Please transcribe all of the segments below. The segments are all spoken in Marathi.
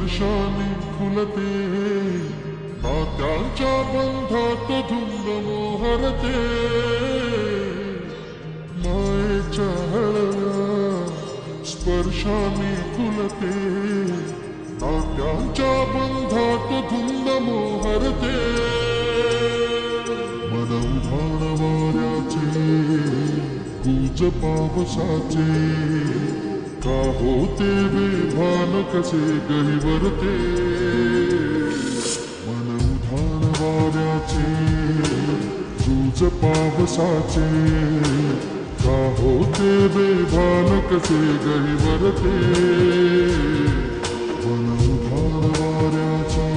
स्पर्शाने फुलते नात्यांच्या बंधात धुंद मोहरते मायेच्या हळव्या स्पर्शाने फुलते नात्यांच्या बंधात धुंद मोहरते मन उधाण वाऱ्याचे गुज पावसाचे का होते बेभान कसे गहिवरते मन उधाण वाऱ्याचे गुज पावसाचे का होते बेभान कसे गहिवरते मन उधाण वाऱ्याचे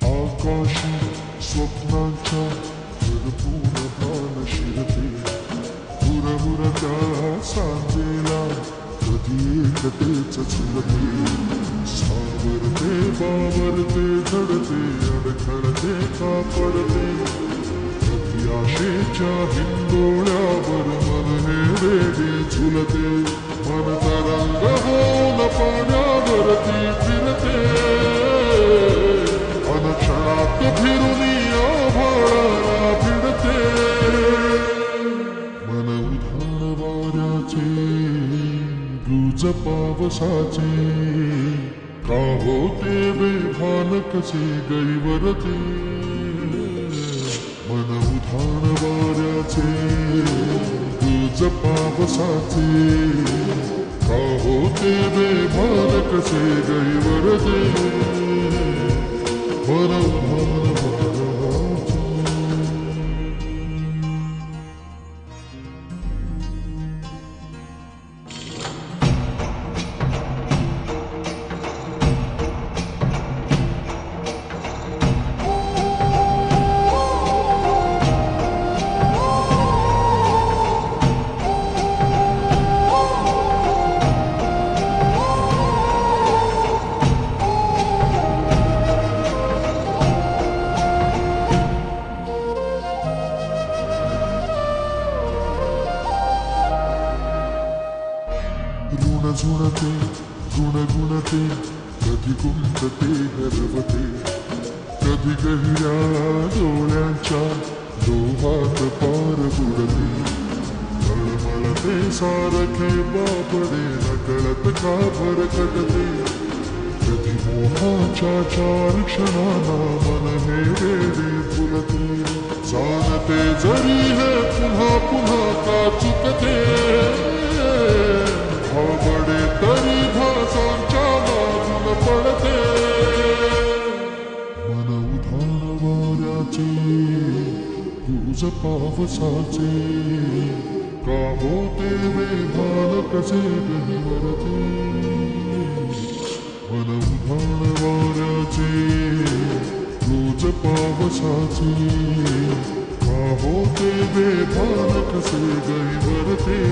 आकाशी स्वप्नांच्या भरपूर भान शिरते हुरहुर त्या सांजेला कधी एकतेच झुलते सावरते बावरते धडते अडखळते का पडते कधी आशेच्या हिंदोळ्यावर मन हे वेडी झुलते मन तरंग होऊन पाण्यावरती फिरते क्षणात फिरुनी आभाळाला भिडते मन उधाण वाऱ्याचे गुज पावसाचे का होते बेभान कसे गहिवरते मन उधाण वाऱ्याचे गुज पावसाचे का होते बेभान कसे गहिवरते झुणते गुणगुणते कधी गुंतते हरवते कधी गहिऱ्या डोळ्यांच्या लोहात पार बुडते तळमळते सारखे बापडे नकळत का भरकटते कधी मोहाच्या चार क्षणाला मन हे वेडे फुलते जाणते जरी हे पुन्हा पुन्हा का चुकते बडे तरी भासांच्या मागून पडते मन उधाण वाऱ्याचे गुज पावसाचे का होते बेभान कसे गहिवरते मन उधाण वाऱ्याचे गुज पावसाचे का होते बेभान कसे गहिवरते